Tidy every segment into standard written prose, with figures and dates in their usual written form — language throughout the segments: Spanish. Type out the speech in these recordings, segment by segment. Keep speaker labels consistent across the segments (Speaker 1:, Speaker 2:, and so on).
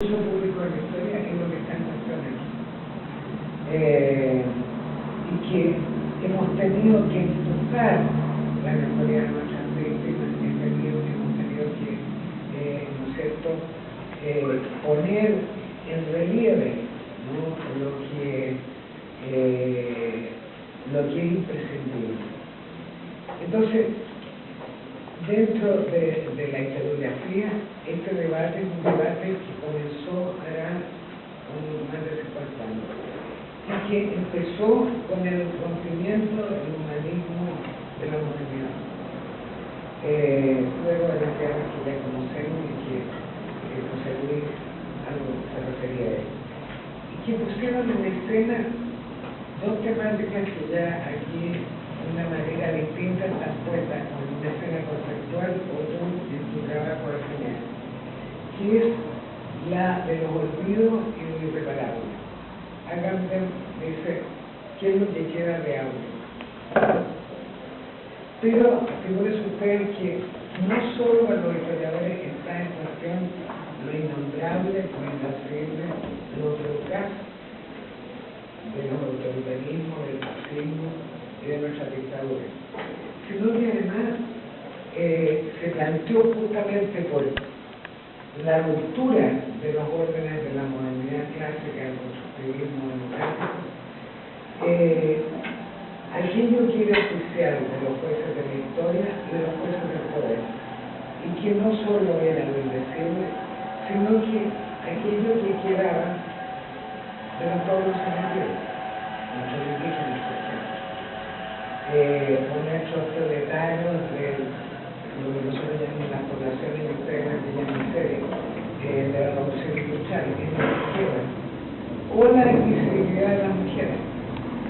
Speaker 1: uso público de la historia es lo que está en cuestión aquí. Y que hemos tenido que empujar la memoria de nuestras víctimas, hemos tenido que, ¿no es cierto?, poner en relieve, ¿no?, lo que es imprescindible. Entonces, dentro de la historiografía, este debate es un debate que comenzó hará más de 50 años y que empezó con el rompimiento del humanismo de la modernidad. Luego de las guerras que ya conocemos y que José Luis algo se refería a él, y que pusieron en escena dos temáticas que ya aquí de una manera distinta están puestas con una escena conceptual o en tu trabajo de genial, que es la de los olvidos y lo irreparable. Agamben dice, ¿qué es lo que queda de Aure? Pero figúrese usted que no solo para los historiadores está en cuestión lo innombrable, lo indecible, lo fugaz de los autoritarismos, del fascismo y de nuestra dictadura, sino que además se planteó justamente por la ruptura de los órdenes de la modernidad clásica, del constructivismo democrático, aquello que era oficial de los jueces de la historia y de los jueces del poder, y que no solo era lo indecible, sino que aquello que quedaba de los pueblos sometidos, nuestros indígenas, por ejemplo, o nuestros proletarios de lo que nosotros llamamos las poblaciones extremas de la miseria, de la revolución industrial, que es lo que queda, o la invisibilidad de las mujeres.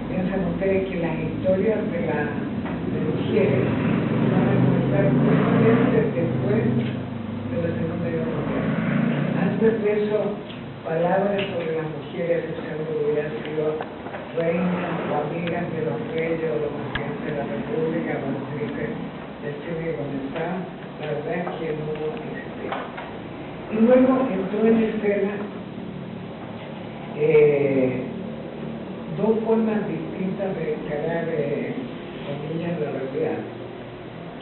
Speaker 1: Piensan ustedes que las historias de mujeres van a comenzar justamente después de la Segunda Guerra Mundial. Antes de eso, palabras sobre las mujeres, excepto que hubieran sido reinas o amigas de los reyes o los presidentes de la República o actrices del cine que comenzaban, la verdad es que no existía. Y luego entró en escena dos formas distintas de encarar comillas la realidad,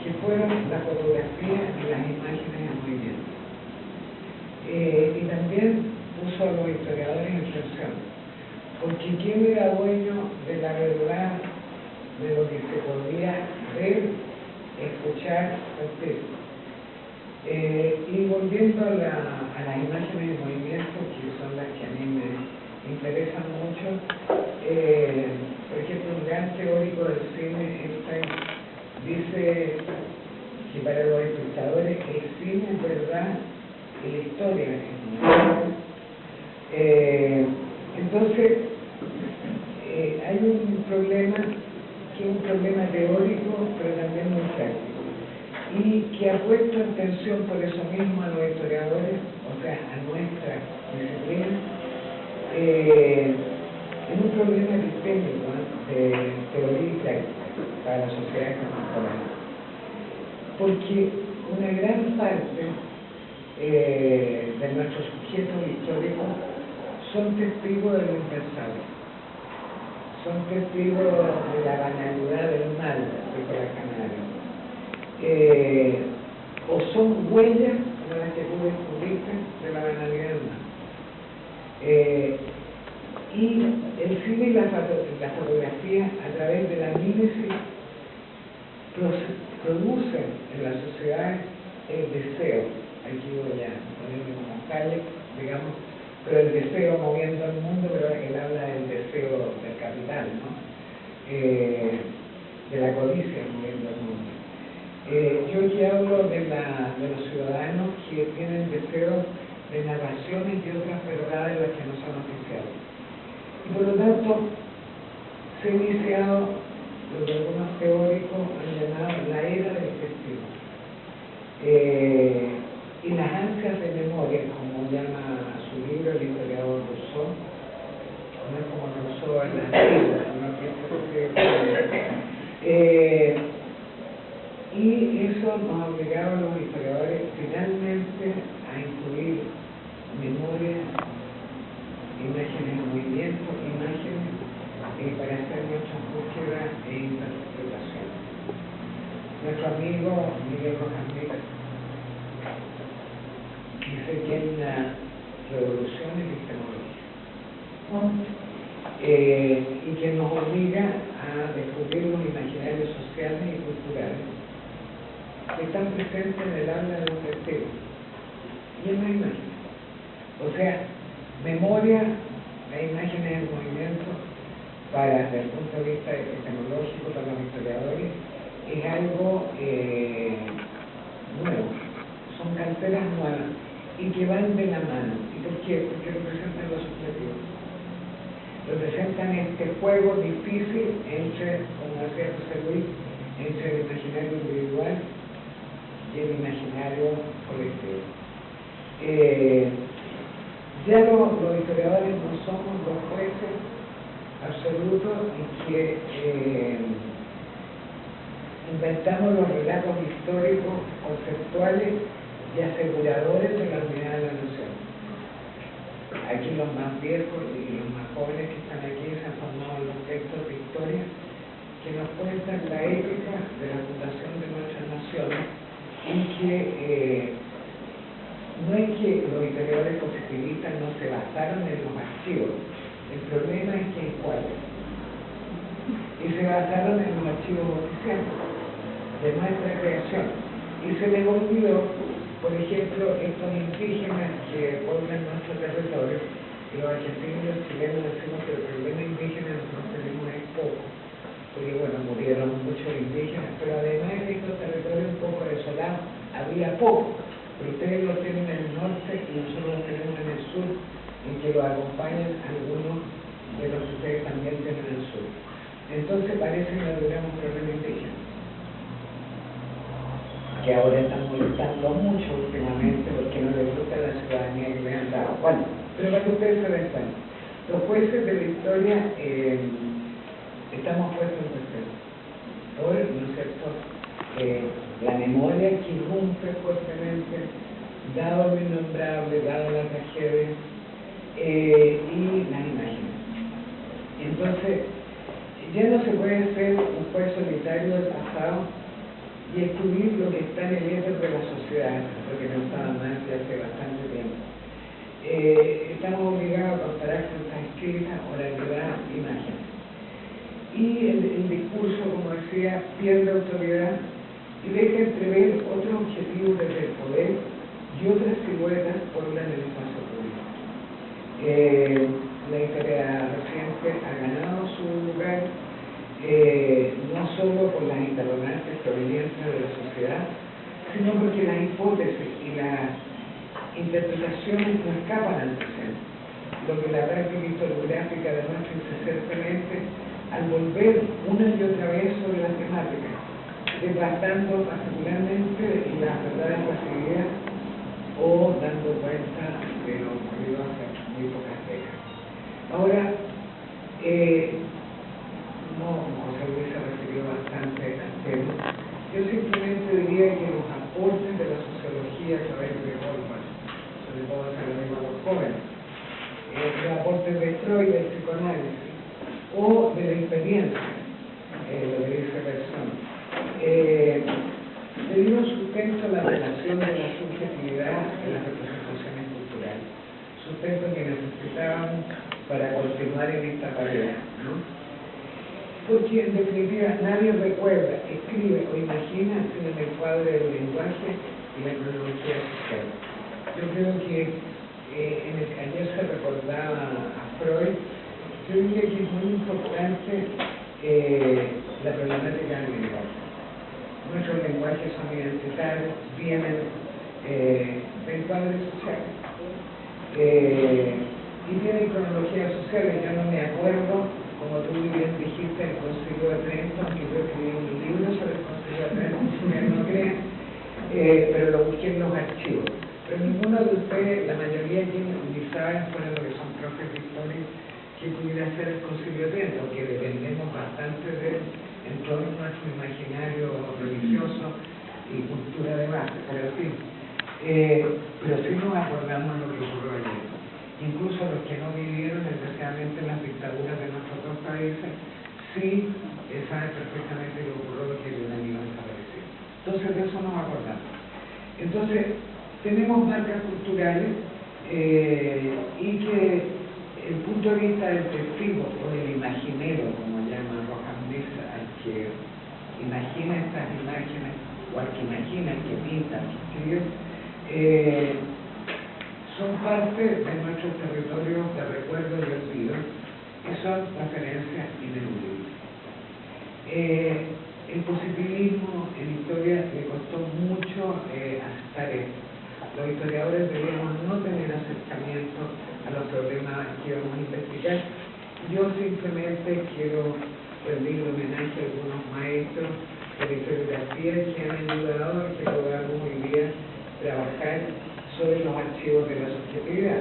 Speaker 1: que fueron la fotografía y las imágenes en movimiento. Y también puso a los historiadores en tensión, porque quién era dueño de la verdad de lo que se podía ver, escuchar, sentir. Y volviendo a las imágenes en movimiento, que son las que a mí me interesan mucho, por ejemplo, un gran teórico del cine, Einstein, dice que para los espectadores el cine es verdad y la historia es movimiento. Entonces, hay un problema que es un problema teórico, pero también muy práctico, y que ha puesto en tensión por eso mismo a los historiadores, o sea, a nuestra disciplina, en un problema sistémico de teoría y práctica para las sociedades contemporáneas. Porque una gran parte de nuestros sujetos históricos son testigos de lo impensable, son testigos de la banalidad del mal, dijo la Canaria, o son huellas, como las que tú descubriste, de la banalidad del mal. Y el cine y la fotografía, a través de la mímesis, producen en la sociedad el deseo. Aquí voy a ponerme como Hayek, digamos, pero el deseo moviendo al mundo, pero él habla del deseo del capital, ¿no? De la codicia moviendo al mundo. Yo aquí hablo de los ciudadanos que tienen deseo de narraciones y otras verdades las que no son oficiales. Y por lo tanto, se ha iniciado lo que algunos teóricos han llamado la era del testigo. Y las ansias de memoria, como llama su libro el historiador Rousseau, no es como Rousseau en la antigua, sino que y eso nos ha obligado a los historiadores finalmente a incluir memoria imágenes en movimiento, imágenes para hacer nuestras búsquedas e interpretaciones. Nuestro amigo Miguel Rojas Mix dice que hay una revolución epistemológica y que nos obliga a descubrir los imaginarios sociales y culturales que están presentes en el habla de un testigo y en la imagen. O sea, memoria e imágenes en movimiento para, desde el punto de vista epistemológico, para los historiadores, es algo nuevo. Son carteras nuevas y que van de la mano. ¿Y por qué? Porque representan lo subjetivo. Representan este juego difícil entre, como decía José Luis, entre el imaginario individual y el imaginario colectivo. Ya los historiadores no somos los jueces absolutos en que inventamos los relatos históricos, conceptuales y aseguradores de la unidad de la nación. Aquí los más viejos y los más jóvenes que están aquí se han formado en los textos de historia que nos cuentan la épica de la fundación de nuestras naciones, en que no es que los historiadores positivistas no se basaron en los archivos, el problema es que hay cuáles. Y se basaron en los archivos oficiales de nuestra creación. Y se les olvidó, por ejemplo, estos indígenas que poblan nuestro territorio, y los argentinos y los chilenos decimos que el problema indígena nosotros tenemos es poco, porque bueno, murieron muchos indígenas, pero además de estos territorios un poco desolados, había poco. Pero ustedes lo tienen en el norte y nosotros lo tenemos en el sur, en que lo acompañan algunos de los que ustedes también tienen en el sur. Entonces parece que logramos un problema indígena, que ahora están molestando mucho últimamente porque no les gusta la ciudadanía que les han dado. Bueno, pero para que ustedes se den cuenta, los jueces de la historia estamos puestos en cuestión. Por, ¿no es cierto?, la memoria que irrumpe fuertemente, dado lo innombrable, dado la tragedia, y las imágenes. Entonces, ya no se puede ser un juez solitario del pasado y excluir lo que está en el éter de la sociedad, lo que pensaba más de hace bastante tiempo. Estamos obligados a comparar cosas escritas, oralidad, imágenes. Y el discurso, como decía, pierde autoridad y deja entrever otros objetivos desde el poder y otras siluetas poblan el espacio público. La historia reciente ha ganado su lugar, no solo por las interrogantes provenientes de la sociedad, sino porque las hipótesis y las interpretaciones no escapan al presente, lo que la práctica historiográfica demuestra incesantemente al volver una y otra vez sobre la temática, desbartando particularmente las verdades recibidas o dando cuenta de lo ocurrido hace muy pocas décadas. Ahora, José Luis se refirió bastante al tema. Yo simplemente diría que los aportes de la sociología a través de Goldman, sobre todo se lo mismo a los jóvenes, los aportes de Freud del psicoanálisis, o de la experiencia, lo que dice Persona, le dieron sustento a la relación de la subjetividad en las representaciones culturales, sustento que necesitábamos para continuar en esta tarea, ¿no? Porque en definitiva nadie recuerda, escribe o imagina sin el encuadre del lenguaje y la cronología social. Yo creo que ayer se recordaba a Freud. Yo diría que es muy importante la problemática del lenguaje. Nuestros lenguajes son identitarios, vienen de encuadres sociales y tienen cronologías sociales. Yo no me acuerdo, como tú bien dijiste, el Concilio de Trento, aunque yo escribí un libro sobre el Concilio de Trento, si ustedes no creen, pero lo busqué en los archivos. Pero ninguno de ustedes, la mayoría aquí ni saben fuera de lo que son profes de historia, que pudiera ser el Concilio de Trento, que dependemos bastante de él en todo nuestro imaginario religioso y cultura de base, pero sí nos acordamos de lo que ocurrió ayer. Y incluso los que no vivieron desgraciadamente en las dictaduras de nuestros dos países, sí saben perfectamente lo que ocurrió, que el enemigo desapareció. Entonces de eso nos acordamos. Entonces tenemos marcas culturales y que el punto de vista del testigo o del imaginero, como llama Rojas Mesa, al que imagina estas imágenes o al que imagina, al que pinta, al que escribe, son parte de nuestros territorios de recuerdo y olvido y son referencias ineludibles. El positivismo en historia le costó mucho aceptar esto. Los historiadores deberíamos no tener acercamiento a los problemas que vamos a investigar. Yo simplemente quiero rendir homenaje a algunos maestros de historiografía que han ayudado a que podamos hoy día trabajar sobre los archivos de la subjetividad.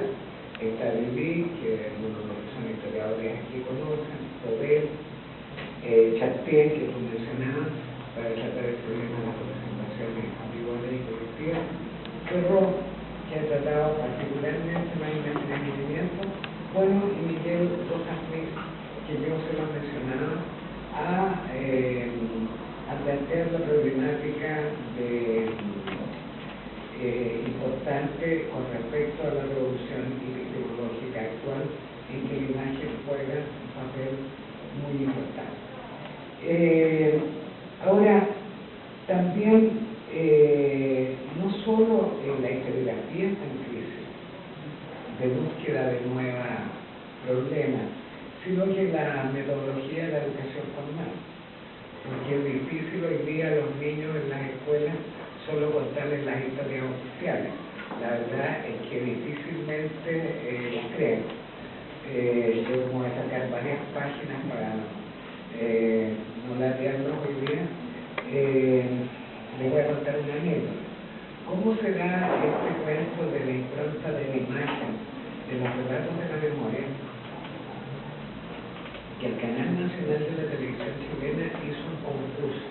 Speaker 1: Está Lili, que algunos de los que son historiadores aquí conocen, Pobel, Chartier, que tú mencionabas, para tratar el problema de las representaciones individuales y colectivas, Ferro, que ha tratado particularmente la imaginamiento, bueno, y Miguel Rojas Mesa, que yo se lo mencionaba, a plantear la problemática importante con respecto a la revolución epistemológica actual, en que la imagen juega un papel muy importante. Ahora, también no solo la historiografía está en crisis de búsqueda de nuevos problemas, sino que la metodología de la educación formal, porque es difícil hoy día a los niños en las escuelas solo contarles las historias oficiales. La verdad es que difícilmente las creen. Yo voy a sacar varias páginas para no latearlos hoy día. Les voy a contar una anécdota. ¿Cómo se da este cuento de la impronta de la imagen, de los relatos de la memoria? Que el Canal Nacional de la Televisión Chilena hizo un concurso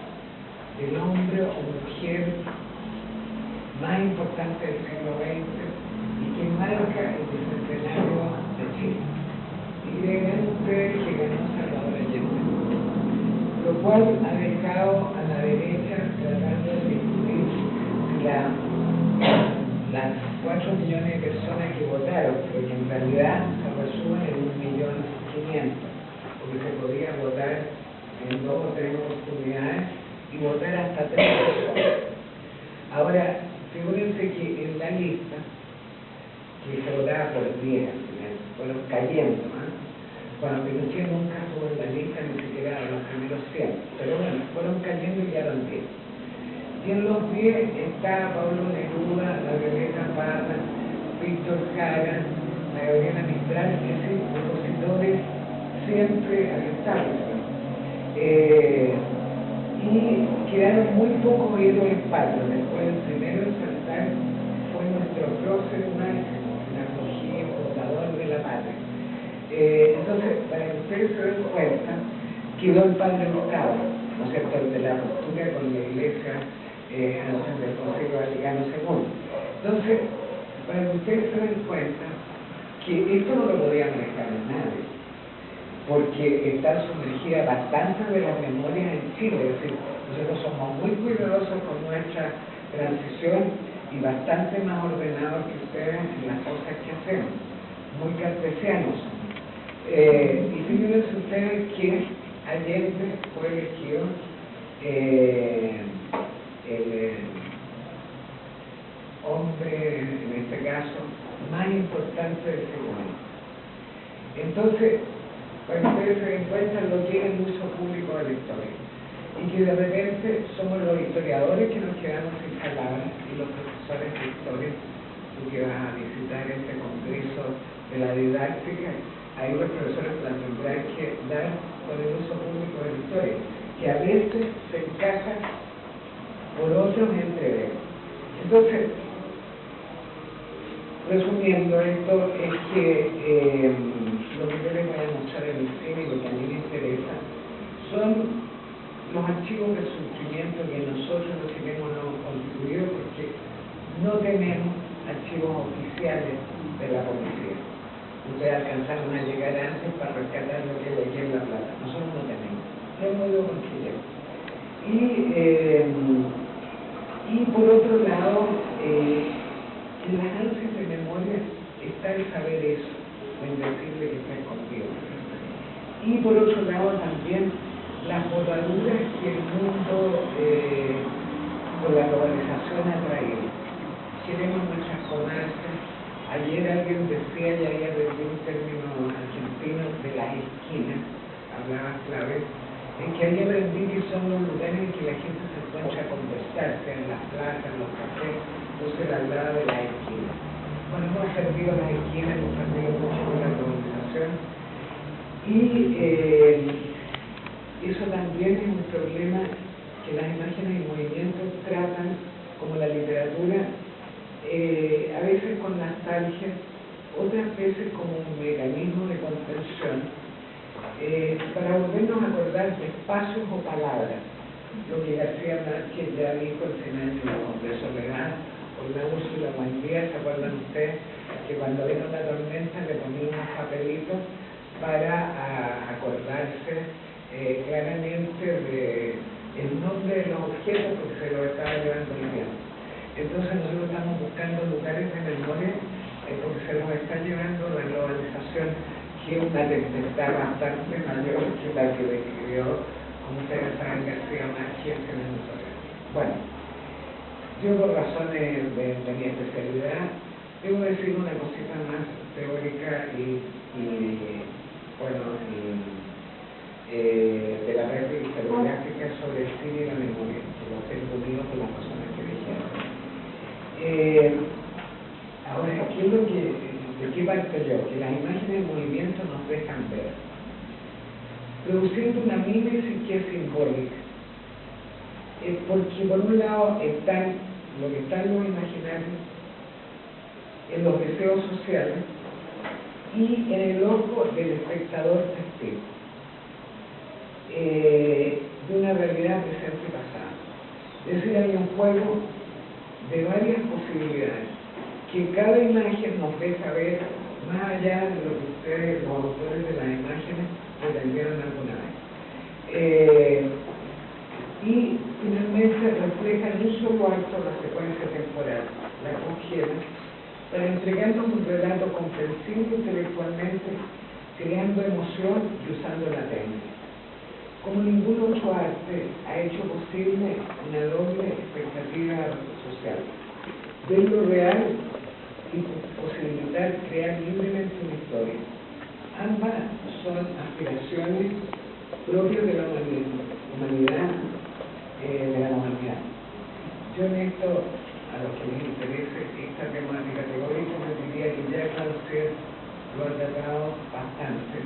Speaker 1: del hombre o mujer más importante del siglo XX y que marca el bicentenario de Chile. Y creen ustedes que ganó Salvador Allende, lo cual ha dejado a la derecha tratando de discutir si las 4 millones de personas que votaron, porque en realidad se resumen en 1.500.000, porque se podía votar en 2 o 3 oportunidades y votar hasta 3 personas. Ahora, figúrense que en la lista, que se votaba por 10 al final, fueron cayendo, Bueno, Pinochet nunca estuvo en la lista, ni siquiera en los primeros 100, pero bueno, fueron cayendo y quedaron 10. Y en los 10 está Pablo Neruda, la Violeta Parra, Víctor Jara, la Gabriela Mistral, es decir, opositores siempre aceptables. Y quedaron muy pocos héroes patrios. Después el primero en saltar fue nuestro prócer máximo, Fernando Gil, fundador de la patria. Entonces, para que ustedes se den cuenta, quedó el padre Hurtado, ¿no es cierto?, el de la ruptura con la Iglesia antes del Concilio Vaticano II. Entonces, para que ustedes se den cuenta que esto no lo podía manejar nadie, porque está sumergida bastante de las memorias en Chile, es decir, nosotros somos muy cuidadosos con nuestra transición y bastante más ordenados que ustedes en las cosas que hacemos, muy cartesianos. Y fíjense ustedes que Allende fue elegido el hombre, en este caso, más importante del siglo XX. Entonces, para que ustedes se den cuenta lo que es el uso público de la historia. Y que de repente somos los historiadores que nos quedamos sin palabras y los profesores de historia. Tú que vas a visitar este congreso de la didáctica, ahí los profesores la tendrán que dar con el uso público de la historia, que a veces se encaja por otros entre ellos. Entonces, resumiendo esto, es que lo que yo les voy a mostrar en el cine y lo que a mí me interesa son los archivos de sufrimiento que nosotros los chilenos no hemos constituido, porque no tenemos archivos oficiales de la policía. ustedes alcanzaron a llegar antes para rescatar lo que hay aquí en La Plata. Nosotros no tenemos, lo hemos ido construyendo. Y por otro lado, en las ansias de memoria está el saber eso, lo indecible que está escondido. Y por otro lado también las botaduras que el mundo con la globalización ha traído. Queremos nuestras comarcas. Ayer alguien decía, ya había aprendido un término argentino de las esquinas, hablaba clave, en que había aprendido que son los lugares en que la gente se encuentra a conversar, sea en las plazas, en los cafés, entonces hablaba de las esquinas. Bueno, hemos perdido las esquinas, hemos perdido mucho con la globalización, y eso también es un problema que las imágenes y movimientos tratan, como la literatura, a veces con nostalgia, otras veces como un mecanismo de contención, para volvernos a acordar de espacios o palabras, lo que García Márquez ya dijo al final de Soledad, o la Úrsula Buendía, ¿se acuerdan ustedes? Que cuando vino una tormenta le ponía unos papelitos para acordarse claramente del nombre de los objetos porque se los estaba llevando el viento. Entonces nosotros estamos buscando lugares de memoria porque se nos está llevando la globalización, que es una tempestad bastante mayor que la que describió, como ustedes saben, García Márquez en el Soledad. Bueno, yo por razones de mi especialidad debo decir una cosita más teórica de la práctica historiográfica sobre el cine y la memoria, que lo tengo unido con las personas que dijeron. Ahora, ¿de qué parto yo? Que las imágenes en movimiento nos dejan ver, produciendo una mímesis que es simbólica, porque por un lado están lo que están los imaginarios, en los deseos sociales y en el ojo del espectador testigo, de una realidad presente y pasada. Es decir, hay un juego de varias posibilidades que cada imagen nos deja ver más allá de lo que ustedes, los autores de las imágenes, pretendieron alguna vez. Y finalmente refleja en un solo acto la secuencia temporal, la congela, para entregarnos un relato comprensible intelectualmente, creando emoción y usando la técnica. Como ningún otro arte ha hecho posible una doble expectativa social, ver lo real y posibilitar crear libremente una historia. Ambas son aspiraciones propias de la humanidad. Yo en esto, a los que les interese esta temática teórica, les diría que ya Clausewitz lo ha tratado bastante,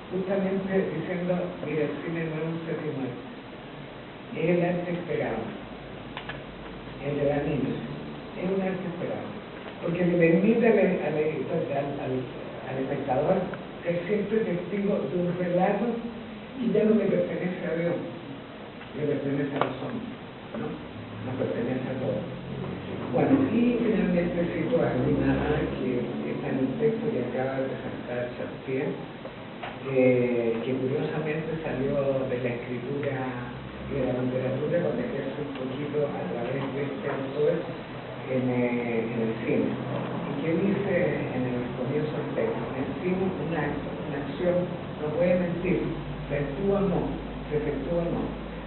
Speaker 1: justamente diciendo, mira, el cine no es un séptimo arte, es el arte esperado, el de la niña, es un arte esperado, porque le permite al espectador ser siempre testigo de un relato que ya no le pertenece a Dios, le pertenece a los hombres, ¿no? Nos pertenece a todos. Bueno, y finalmente cito a Guimara, que está en un texto que acaba de presentar Chartier, que curiosamente salió de la escritura y de la literatura cuando ejerce un poquito a través de este autor en el cine. Y que dice en el comienzo del texto, en el cine una acción no puede mentir, se actúa o no, se efectúa o no.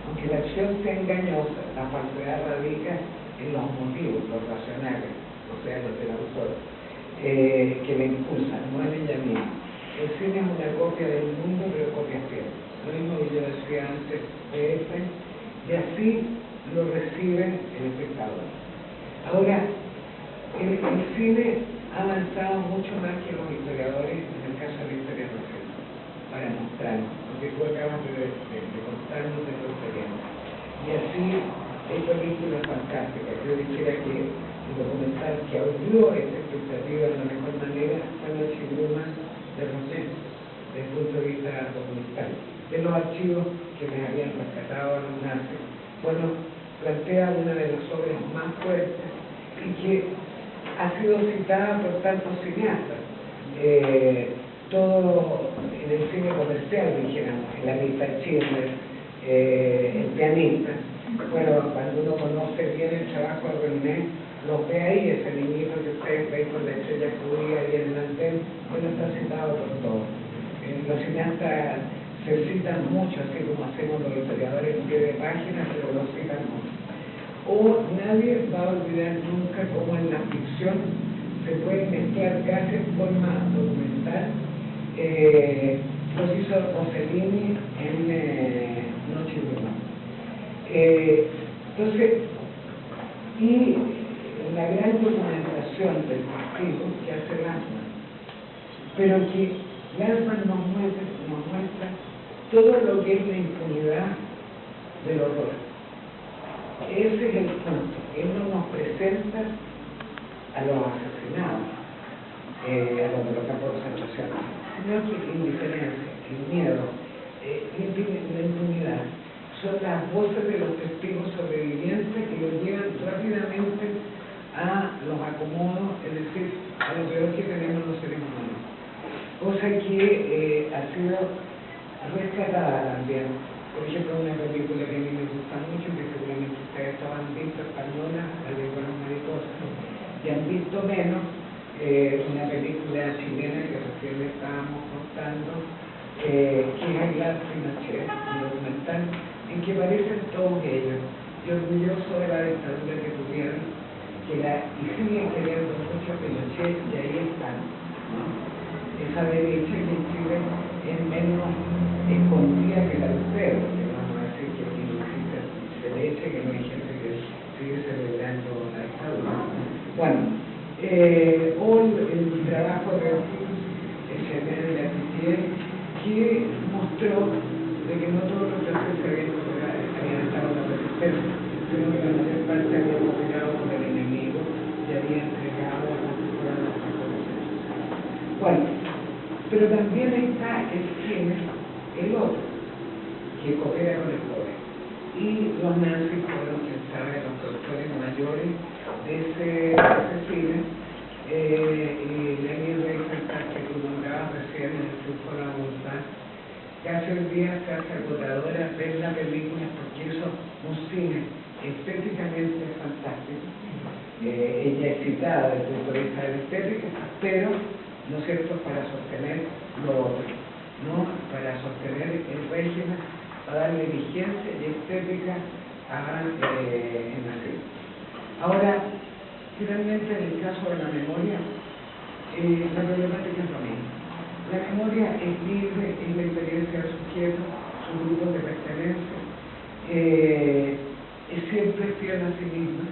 Speaker 1: Aunque la acción sea engañosa, la falsedad radica en los motivos, los racionales, o sea, los del autor, que le impulsan, no en ella misma. El cine es una copia del mundo, pero copia fiel. Lo mismo que yo decía antes de y así lo recibe el espectador. Ahora, el cine ha avanzado mucho más que los historiadores en el caso de la historia reciente, para mostrarnos, porque tú acabas de contarnos de tu experiencia. Y así hay películas fantásticas. Yo dijera que el documental que abrió esta expectativa de la mejor manera fue la Chiluma de Roger, desde el punto de vista documental, de los archivos que les habían rescatado a los nazis. Bueno, plantea una de las obras más fuertes y que ha sido citada por tantos cineastas. comercial, dijéramos, la lista Schindler, el pianista. Bueno, cuando uno conoce bien el trabajo de René, lo ve ahí, ese niñito que ustedes ven con la estrella judía y el mantel, bueno, está citado por todo. Los cineastas se citan mucho, así como hacemos los historiadores en pie de página, pero los citan mucho. O nadie va a olvidar nunca cómo en la ficción se puede mezclar casi en forma documental. Lo hizo Rossellini en Noche de Mar. Entonces, y la gran documentación del testigo que hace Lanzmann, pero que Lanzmann nos muestra todo lo que es la impunidad del horror. Ese es el punto. Él no nos presenta a los asesinados, a los de los campos de concentración, sino que la indiferencia, el miedo, la impunidad, son las voces de los testigos sobrevivientes que los llevan rápidamente a los acomodos, es decir, a lo peor que tenemos los seres humanos. Cosa que ha sido rescatada también. Por ejemplo, una película que a mí me gusta mucho, que seguramente ustedes todos han visto, española, La lengua de los mariposas, y han visto menos, una película chilena que recién le estábamos contando, que es Aguilar Pinochet, un documental, en que aparecen todos ellos, y orgulloso de la dictadura que tuvieron, y siguen queriendo mucho a Pinochet, y ahí están, ¿no? Esa derecha que en Chile es menos escondida que la de ustedes, porque vamos a decir que aquí no existe derecha, que no hay gente que sigue celebrando la dictadura. Bueno, o el trabajo de Echenier de la Titier, que mostró de que no todos los franceses habían estado en la resistencia, sino que la mayor parte había cooperado con el enemigo y había entregado a la cultura de las poblaciones. Bueno, pero también está el cine, el otro, que coopera con el poder. Y los nazis fueron, quien sabe, los productores mayores de ese cine, y Leni Riefenstahl, que tú nombrabas recién en el Triunfo de la Voluntad, que hace el día se hace agotadora ver la película porque eso es un cine estéticamente fantástico. Ella es citada desde el punto de vista de la estética, pero, ¿no es cierto?, para sostener lo otro, ¿no? Para sostener el régimen, para darle vigencia y estética a Nazi. Ahora, finalmente, en el caso de la memoria, la problemática es lo mismo. La memoria es libre, es la experiencia del sujeto, su grupo de pertenencia, es siempre fiel a sí misma,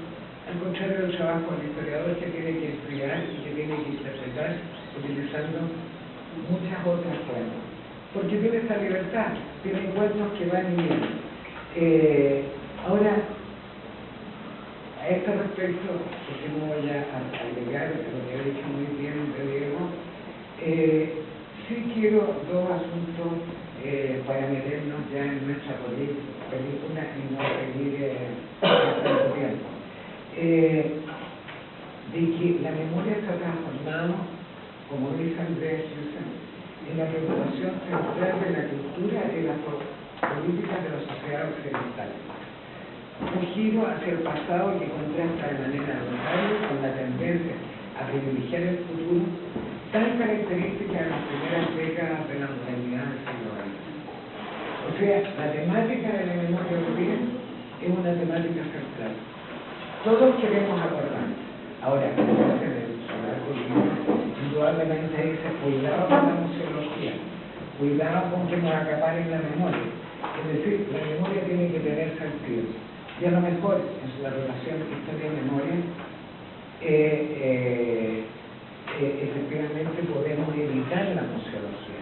Speaker 1: al contrario del trabajo del historiador que tiene que estudiar y que tiene que interpretar utilizando muchas otras fuentes. Porque tiene esta libertad, tiene cuerpos que van y vienen. Ahora, a este respecto, porque no voy a agregar lo que ha dicho muy bien de Diego, sí quiero dos asuntos para meternos ya en nuestra película y no seguir tanto tiempo. De que la memoria se ha transformado, como dice Andrés Husserl, en la preocupación central de la cultura y las políticas de la sociedad occidental. Un giro hacia el pasado que contrasta de manera notable con la tendencia a privilegiar el futuro, tan característica de las primeras décadas de la modernidad del siglo XX. O sea, la temática de la memoria hoy día es una temática central. Todos queremos acordar. Ahora, en el indudablemente dice, cuidado con la museología, cuidado con que nos acaparen la memoria. Es decir, la memoria tiene que tener sentido. Y a lo mejor, en la relación historia y memoria, efectivamente podemos evitar la museología.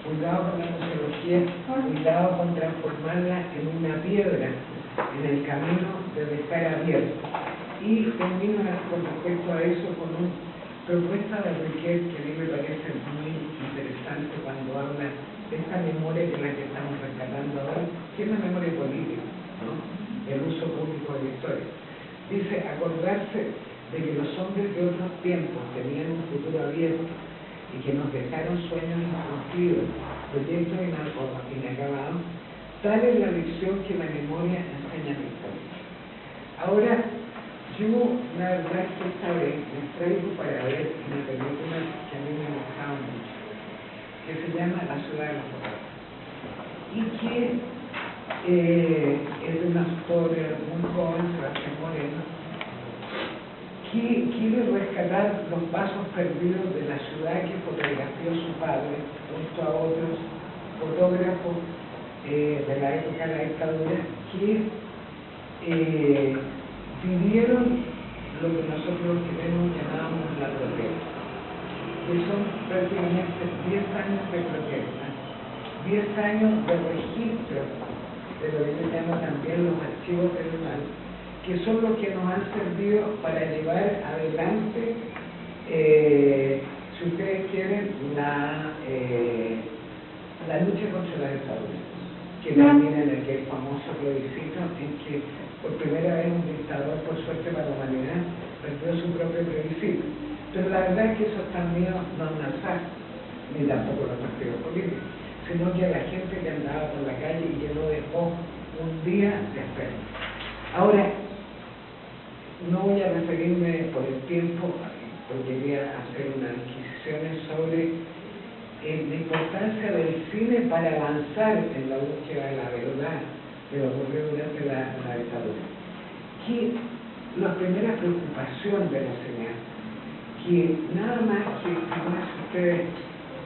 Speaker 1: Cuidado con la museología, cuidado con transformarla en una piedra en el camino de dejar abierto. Y termino con respecto a eso con una propuesta de Riquet que a mí me parece muy interesante cuando habla de esta memoria que es la que estamos rescatando ahora, que es la memoria política, ¿no? El uso público de la historia. Dice, acordarse de que los hombres de otros tiempos tenían un futuro abierto y que nos dejaron sueños incumplidos proyectos inacabados, tal es la lección que la memoria enseña a la historia. Ahora, yo la verdad es que esta vez les traigo para ver una película que a mí me ha gustado mucho, que se llama La ciudad de los fotógrafos, y que es de un actor muy joven, Sebastián Moreno, que quiere rescatar los pasos perdidos de la ciudad que fotografió su padre junto a otros fotógrafos de la época de la dictadura que vivieron lo que nosotros llamábamos la protesta, que son prácticamente 10 años de protesta, 10 años de registro de lo que yo llamo también los archivos personales, que son los que nos han servido para llevar adelante, si ustedes quieren, la lucha contra la dictadura, que termina en aquel famoso plebiscito en que por primera vez un dictador, por suerte para la humanidad, perdió su propio plebiscito. Pero la verdad es que eso también no es un azar, ni tampoco los partidos políticos, sino que a la gente que andaba por la calle y que no dejó un día de espera. Ahora, no voy a referirme por el tiempo, porque quería hacer unas adquisiciones sobre la importancia del cine para avanzar en la búsqueda de la verdad de lo que ocurrió durante la dictadura. Que la primera preocupación de los cineastas, que nada más que ustedes,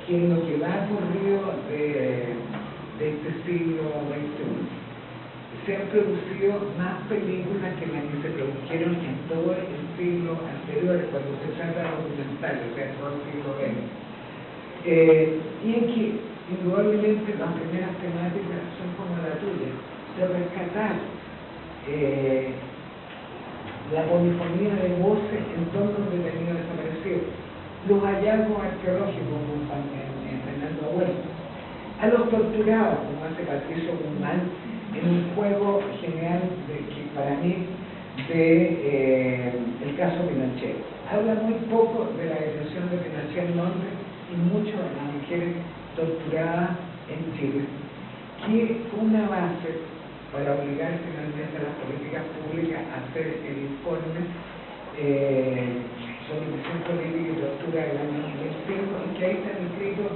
Speaker 1: que en lo que va ocurrido de este siglo XXI, se han producido más películas que las que se produjeron en todo el siglo anterior, cuando se trata de documentales, o sea, todo el siglo XX. Y en que, indudablemente, las primeras temáticas son como la tuya, de rescatar la polifonía de voces en torno a un detenido desaparecido, los hallazgos arqueológicos, como en Fernando Abuelo, a los torturados, como hace Patricio Guzmán, en un juego genial que para mí el caso Pinochet. Habla muy poco de la detención de Pinochet en Londres y mucho de las mujeres torturadas en Chile, que fue una base para obligar finalmente a las políticas públicas a hacer el informe sobre prisión política y tortura del año 2005, en que ahí están escritos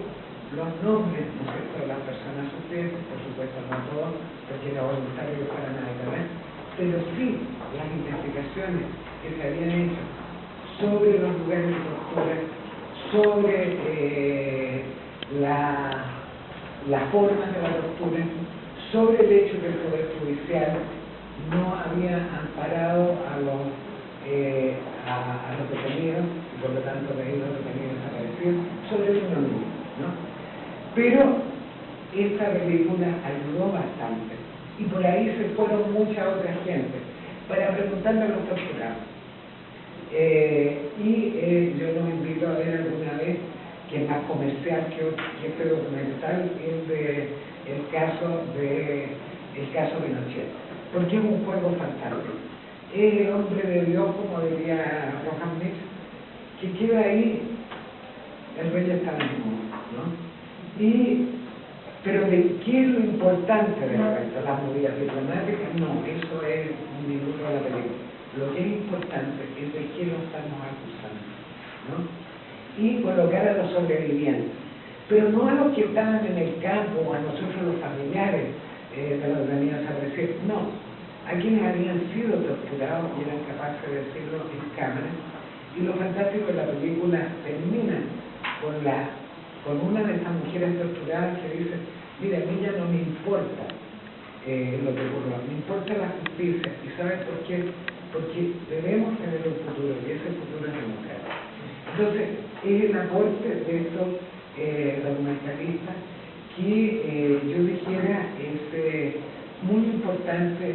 Speaker 1: los nombres, ¿no es cierto?, de las personas sufrientes, por supuesto no todos, porque era voluntario que fueran a detener, pero sí las investigaciones que se habían hecho sobre los lugares de tortura, sobre las formas de la tortura, sobre el hecho que el Poder Judicial no había amparado a los detenidos, y por lo tanto de los detenidos desaparecidos, sobre eso no mismo, ¿no? Pero esta película ayudó bastante, y por ahí se fueron mucha otra gente para preguntarle a los torturados. Yo los invito a ver alguna vez, que es más comercial que este documental, es el caso Pinochet, porque es un juego fantástico. Es el hombre de Dios, como diría Rohan Mix, que queda ahí, el rey está mismo, ¿no? Pero ¿de qué es lo importante de esto? ¿Las movidas diplomáticas? No, eso es ninguno de la película. Lo que es importante es de qué lo estamos acusando, ¿no? Y colocar a los sobrevivientes, pero no a los que estaban en el campo o a nosotros los familiares de los detenidos desaparecidos, no, a quienes habían sido torturados y eran capaces de decirlo en cámara. Y lo fantástico de la película termina con una de estas mujeres torturadas que dice: mira, a mí ya no me importa lo que ocurrió, me importa la justicia. ¿Y sabes por qué? Porque debemos tener un futuro, y ese futuro es la mujer. Entonces, es el aporte de estos documentalistas que yo dijera es muy importante.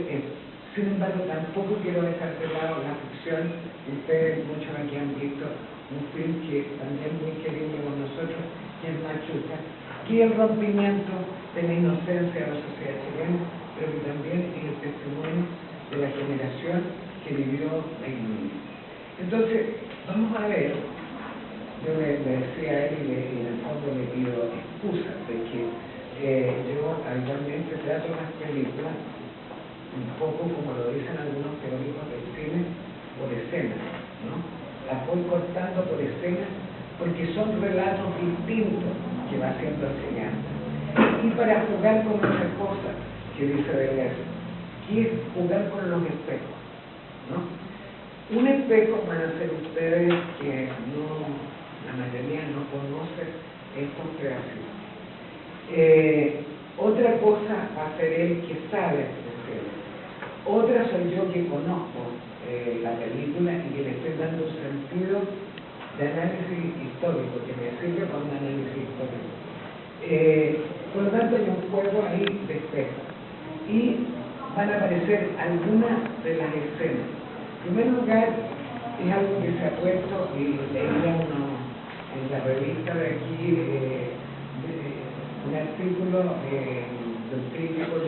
Speaker 1: Sin embargo, tampoco quiero dejar de lado la ficción. Ustedes, muchos aquí han visto un film que también muy querido con nosotros, que es Machuca, que es el rompimiento de la inocencia de la sociedad chilena, pero que también es el testimonio de la generación que vivió la ignominia. Entonces, vamos a ver, yo le decía a él y en el fondo le pido excusas de que yo habitualmente trato las películas un poco como lo dicen algunos teóricos del cine, por escenas, ¿no? Las voy cortando por escenas porque son relatos distintos que va haciendo el cineasta. Y para jugar con otra cosa que dice Deleuze, que es jugar con los espejos, ¿no? Un espejo, van a ser ustedes que no, la mayoría no conocen estos pedazos. Otra cosa va a ser el que sabe de cine. Otra soy yo que conozco la película y que le estoy dando un sentido de análisis histórico, que me sirve para un análisis histórico. Por lo tanto, hay un juego ahí de espejo. Y van a aparecer algunas de las escenas. En primer lugar, es algo que se ha puesto, y leía en la revista de aquí, un artículo del crítico